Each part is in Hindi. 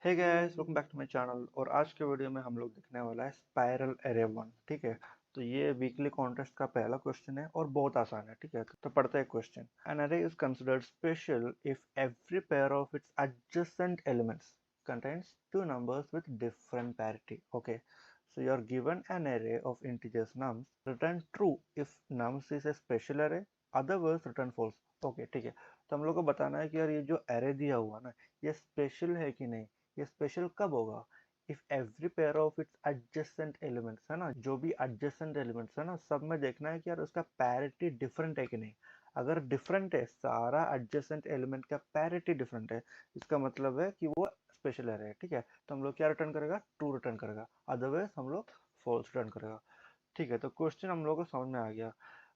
Hey guys, welcome back to my channel. और आज के वीडियो में हम लोग देखने वाला है स्पाइरल एरे वन। ठीक है, तो ये वीकली कॉन्टेस्ट का पहला क्वेश्चन है और बहुत आसान है। ठीक है, तो पढ़ते हैं question. An array is considered special if every pair of its adjacent elements contains two numbers with different parity. Okay, so you are given an array of integers nums. Return true if nums is a special array, otherwise return false. Okay, ठीक है, तो हम लोग को बताना है कि यार ये जो एरे दिया हुआ ना, ये स्पेशल है कि नहीं। ये स्पेशल कब होगा? If every pair of its adjacent elements, है ना, जो भी एडजेसेंट एलिमेंट्स है ना, सब में देखना है कि यार उसका पैरिटी डिफरेंट है कि नहीं। अगर डिफरेंट है, सारा एडजेसेंट एलिमेंट का पैरिटी डिफरेंट है, इसका मतलब है कि वो स्पेशल एरे है। ठीक है, तो हम लोग क्या रिटर्न करेगा? ट्रू रिटर्न करेगा, अदरवाइज हम लोग फॉल्स रिटर्न करेगा। ठीक है, तो क्वेश्चन हम लोग को समझ में आ गया।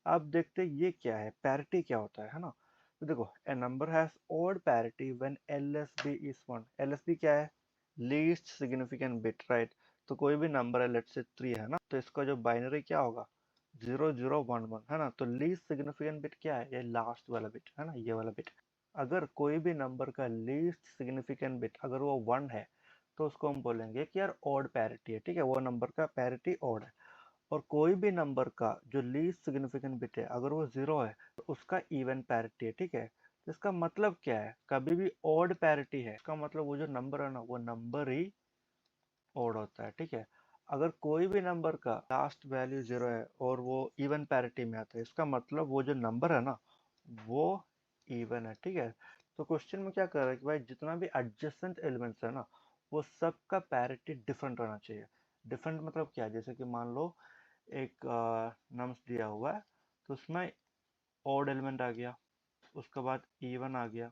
अब देखते हैं ये क्या है, पैरिटी क्या होता है ना। तो देखो, a number has odd parity when LSB is 1। LSB क्या है? Least significant bit, right. तो कोई भी नंबर है, लेट्स से 3 है ना, तो इसका जो बाइनरी क्या होगा? 0011, है ना। तो लीस्ट सिग्निफिकेंट बिट क्या है? ये लास्ट वाला बिट है ना, ये वाला बिट। अगर कोई भी नंबर का लीस्ट सिग्निफिकेंट बिट अगर वो 1 है, तो उसको हम बोलेंगे कि यार ऑड पैरिटी है। ठीक है, वो नंबर का पैरिटी ऑड है। और कोई भी नंबर का जो लीस्ट सिग्निफिकेंट बिट है अगर वो 0 है, तो उसका इवन पैरिटी है। ठीक है, तो इसका मतलब क्या है? कभी भी ऑड पैरिटी है, इसका मतलब वो जो नंबर है ना, वो नंबर ही ऑड होता है। ठीक है, अगर कोई भी नंबर का लास्ट वैल्यू 0 है और वो इवन पैरिटी में आता है, इसका मतलब वो जो नंबर है ना, वो इवन है। ठीक है, तो क्वेश्चन में क्या कर रहा है कि भाई जितना भी एडजेसेंट एलिमेंट्स है ना, वो सबका पैरिटी डिफरेंट होना चाहिए। डिफरेंट मतलब क्या है? जैसे कि मान लो एक नम्स दिया हुआ है, तो उसमें ऑड एलिमेंट आ गया, उसके बाद इवन आ गया,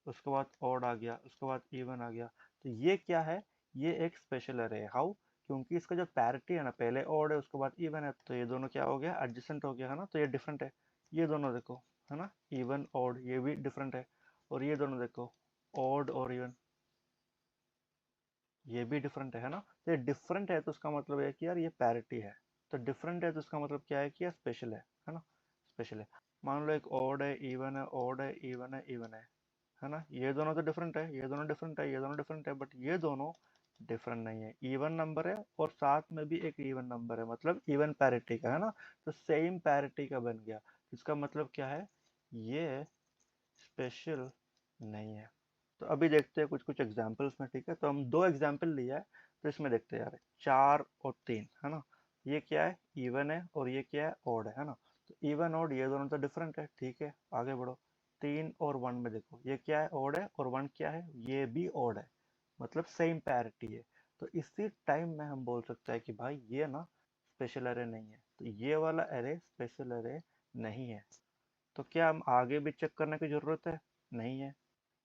उसके बाद ऑड आ गया, उसके बाद इवन आ गया। तो ये क्या है? ये एक स्पेशल अरे है। हाउ? क्योंकि इसका जो पैरिटी है ना, पहले ऑड है उसके बाद इवन है, तो ये दोनों क्या हो गया? एडजेसेंट हो गया, है ना। तो ये डिफरेंट है। ये दोनों देखो, है ना, इवन ऑड, ये भी डिफरेंट है। और ये दोनों देखो, ऑड और इवन, ये भी डिफरेंट है ना। तो ये डिफरेंट है, तो उसका मतलब है कि यार ये पैरिटी है। तो डिफरेंट है, तो उसका मतलब क्या है कि यार स्पेशल है ना, स्पेशल है। मान लो एक ऑड है, इवन है, ऑड है, इवन है, इवन है ना। ये दोनों तो डिफरेंट है, ये दोनों डिफरेंट है, ये दोनों डिफरेंट है, बट ये दोनों डिफरेंट नहीं है। इवन नंबर है और साथ में भी एक इवन नंबर है, मतलब इवन पैरिटी का, है ना। तो सेम पैरिटी का बन गया। इसका मतलब क्या है? ये स्पेशल नहीं है। तो अभी देखते हैं कुछ कुछ एग्जांपल्स में। ठीक है, तो हम दो एग्जांपल लिया है, तो इसमें देखते हैं यार, 4 और 3, है ना। ये क्या है? इवन है, और ये क्या है? ऑड है ना। तो इवन ऑड ये दोनों तो डिफरेंट है। ठीक है, आगे बढ़ो। 3 और 1 में देखो, ये क्या है? ऑड है, और 1 क्या है? ये भी ऑड है, मतलब सेम पैरिटी है। तो इसी टाइम में हम बोल सकते हैं कि भाई ये ना स्पेशल अरे नहीं है। तो ये वाला अरे स्पेशल अरे नहीं है। तो क्या हम आगे भी चेक करने की जरूरत है? नहीं है,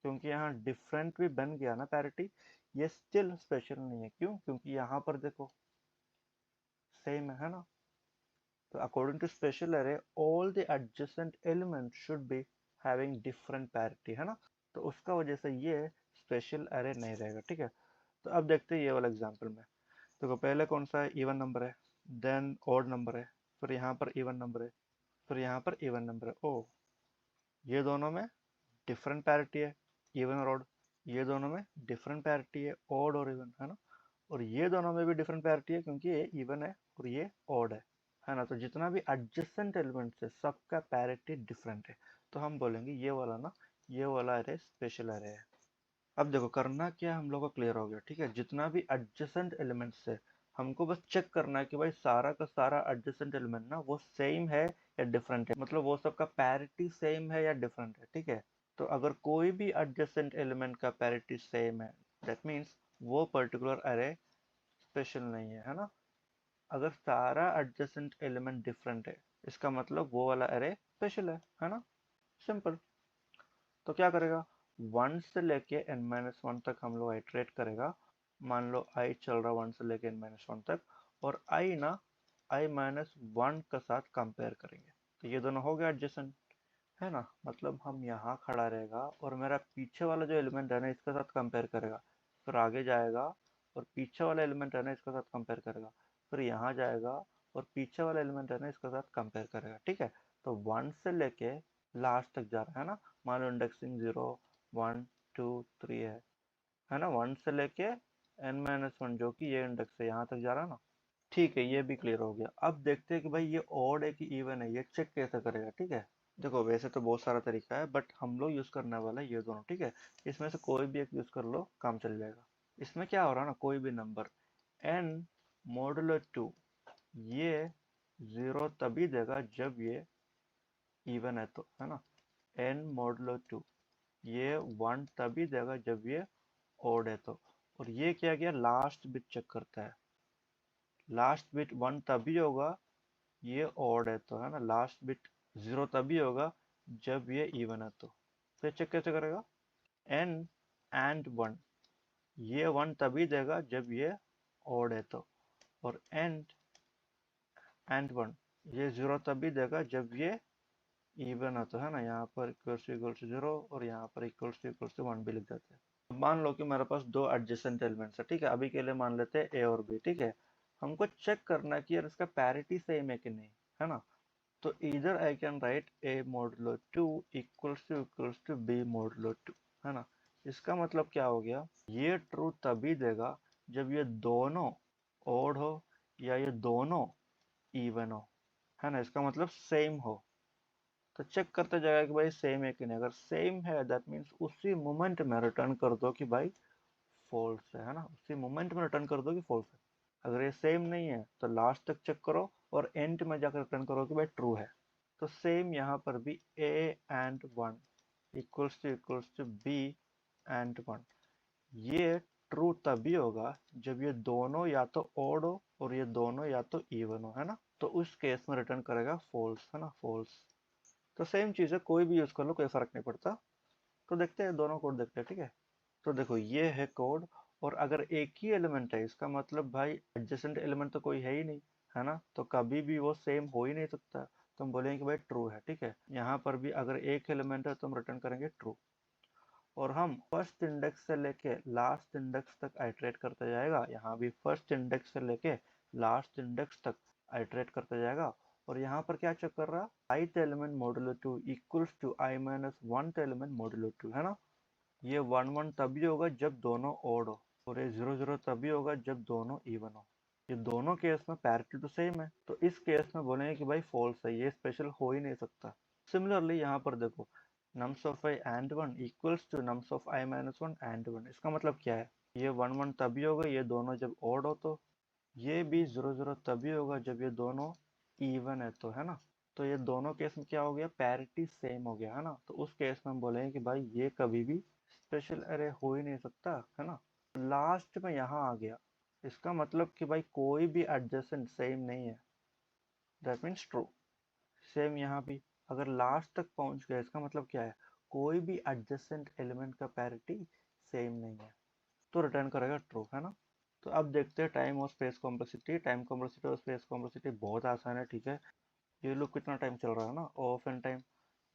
क्योंकि यहाँ डिफरेंट भी बन गया ना पैरिटी, ये स्टिल स्पेशल नहीं है। क्यों? क्योंकि यहाँ पर देखो सेम है ना। तो अकॉर्डिंग टू स्पेशल अरे, all the adjacent element should be having different parity, है ना। तो उसका वजह से ये स्पेशल अरे नहीं रहेगा। ठीक है, तो अब देखते हैं ये वाला एग्जांपल में। देखो, पहले कौन सा है? इवन नंबर है, देन ऑड नंबर है, फिर यहाँ पर इवन नंबर है, फिर यहाँ पर इवन नंबर है। ओ, ये दोनों में डिफरेंट पैरिटी है, इवन और ऑड। ये दोनों में डिफरेंट पैरिटी है, ऑड और इवन, है ना। और ये दोनों में भी डिफरेंट पैरिटी है, क्योंकि ये इवन है और ये ऑड है ना। तो जितना भी एडजेसेंट एलिमेंट्स है, सबका पैरिटी डिफरेंट है। तो हम बोलेंगे ये वाला ना, ये वाला अरे स्पेशल अरे है। अब देखो, करना क्या, हम लोग को क्लियर हो गया। ठीक है, जितना भी एडजेसेंट एलिमेंट्स है, हमको बस चेक करना है कि भाई सारा का सारा एडजेसेंट एलिमेंट ना वो सेम है या डिफरेंट है, मतलब वो सबका पैरिटी सेम है या डिफरेंट है। ठीक है, तो अगर कोई भी एडजेसेंट एलिमेंट का पैरिटी सेम है, दैट मीन्स वो पर्टिकुलर अरे स्पेशल नहीं है ना। अगर सारा एडजेसेंट एलिमेंट डिफरेंट है, इसका मतलब वो वाला अरे स्पेशल है ना। सिंपल। तो क्या करेगा? 1 से लेके n-1 तक हम लोग आइट्रेट करेगा। मान लो i चल रहा 1 से लेके n-1 तक, और i ना i-1 के साथ कंपेयर करेंगे। तो ये दोनों हो गया एडजेसेंट, है ना। मतलब हम यहाँ खड़ा रहेगा और मेरा पीछे वाला जो एलिमेंट है ना, इसके साथ कंपेयर करेगा, फिर आगे जाएगा और पीछे वाला एलिमेंट है ना, इसके साथ कंपेयर करेगा, फिर यहाँ जाएगा और पीछे वाला एलिमेंट है ना, इसके साथ कंपेयर करेगा। ठीक है, तो 1 से लेके लास्ट तक जा रहा है ना। मान लो इंडेक्सिंग 0 1 2 3 है है ना, 1 से लेके n-1 जो कि ये इंडेक्स है यहाँ तक जा रहा है ना। ठीक है, ये भी क्लियर हो गया। अब देखते हैं कि भाई ये ऑड है कि इवन है, ये चेक कैसे करेगा। ठीक है, देखो वैसे तो बहुत सारा तरीका है बट हम लोग यूज करने वाला है ये दोनों। ठीक है, इसमें से कोई भी एक यूज कर लो, काम चल जाएगा। इसमें क्या हो रहा है ना, कोई भी नंबर n मॉडुलो 2 ये 0 तभी देगा जब ये इवन है तो, है ना। n मॉडुलो 2 ये 1 तभी देगा जब ये ऑड है तो। और ये क्या किया, लास्ट बिट चेक करता है। लास्ट बिट 1 तभी होगा ये ऑड है तो, है ना। लास्ट बिट 0 तभी होगा जब ये इवन है तो। फिर चेक कैसे करेगा, n एंड 1 ये 1 तभी देगा जब ये ऑड है तो। और एंड 1 ये 0 तभी देगा जब ये इवन है तो, है ना। यहाँ पर इक्वल्स टू 0 और यहाँ पर इक्वल्स टू 1 भी लिख देते हैं। अब मान लो कि मेरे पास दो एडजेसेंट एलिमेंट्स है। ठीक है, अभी के लिए मान लेते हैं ए और बी। ठीक है, हमको चेक करना है कि यार इसका पैरिटी सेम है कि नहीं, है ना। तो इधर I can write a modulo 2 equals to b modulo 2, है ना। इसका मतलब क्या हो गया, ये ट्रू तभी देगा जब ये दोनों ओड हो या ये दोनों इवन हो, है ना। इसका मतलब सेम हो। तो चेक करते जाएगा कि भाई सेम है कि नहीं। अगर सेम है दैट मीन्स उसी मोमेंट में रिटर्न कर दो कि भाई फॉल्स है ना। उसी मोमेंट में रिटर्न कर दो कि फॉल्स है। अगर ये सेम नहीं है तो लास्ट तक चेक करो और एंड में जाकर रिटर्न करो कि भाई ट्रू है। तो सेम यहाँ पर भी a and 1 equals to b and 1 ये ट्रू तभी होगा जब ये दोनों या तो ओड हो और ये दोनों या तो इवन हो, है ना। तो उस केस में रिटर्न करेगा फॉल्स, है ना, फॉल्स। तो सेम चीज़ है, कोई भी यूज कर लो, कोई फर्क नहीं पड़ता। तो देखते हैं, दोनों कोड देखते हैं। ठीक है, तो देखो ये है कोड। और अगर एक ही एलिमेंट है इसका मतलब भाई एडजेसेंट एलिमेंट तो कोई है ही नहीं, है ना। तो कभी भी वो सेम हो ही नहीं सकता। तो हम बोलेंगे कि भाई ट्रू है। ठीक है, यहाँ पर भी अगर एक एलिमेंट है तो हम रिटर्न करेंगे ट्रू। और हम फर्स्ट इंडेक्स से लेके लास्ट इंडेक्स तक आइटरेट करते जाएगा। यहाँ भी फर्स्ट इंडेक्स से लेके लास्ट इंडेक्स तक आइटरेट करते जाएगा। और यहाँ पर क्या चेक कर रहा, ith element modulo 2 equals to i minus 1th element modulo 2, है ना। ये 1 1 तभी होगा जब दोनों ओड हो और ये 0 0 तभी होगा जब दोनों इवन हो। ये दोनों केस में पैरिटी तो सेम है, तो इस केस में बोलेंगे कि भाई फॉल्स है, ये स्पेशल हो ही नहीं सकता। सिमिलरली यहाँ पर देखो, nums of i and 1 equals to nums of i minus 1 and 1। इसका मतलब क्या है, ये 1 1 तभी होगा ये दोनों जब ओड हो तो। ये भी 0 0 तभी होगा जब ये दोनों इवन है तो, है ना। तो ये दोनों केस में क्या हो गया, पैरिटी सेम हो गया, है ना। तो उस केस में हम बोलेंगे कि भाई ये कभी भी स्पेशल अरे हो ही नहीं सकता, है ना। लास्ट में यहाँ आ गया, इसका मतलब कि भाई कोई भी एडजेसेंट सेम नहीं है, दैट मीन्स ट्रू। सेम यहाँ भी अगर लास्ट तक पहुंच गया इसका मतलब क्या है, कोई भी एडजेसेंट एलिमेंट का पैरिटी सेम नहीं है, तो रिटर्न करेगा ट्रू, है ना। तो अब देखते हैं टाइम और स्पेस कॉम्प्लेक्सिटी। टाइम कॉम्प्लेक्सिटी और स्पेस कॉम्प्लेक्सिटी बहुत आसान है। ठीक है, ये लोग कितना टाइम चल रहा है ना, ऑफ एंड टाइम।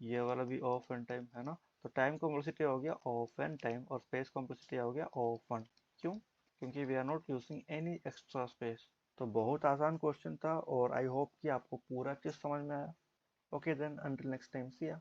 ये वाला भी ऑफ एंड टाइम, है ना। तो टाइम कॉम्प्लेक्सिटी हो गया ऑफ एंड टाइम और स्पेस कॉम्प्लेक्सिटी हो गया ऑफ वन। क्यों, क्योंकि we are not using any extra space. तो बहुत आसान क्वेश्चन था और आई होप कि आपको पूरा चीज समझ में आया। Okay then, until next time, see या।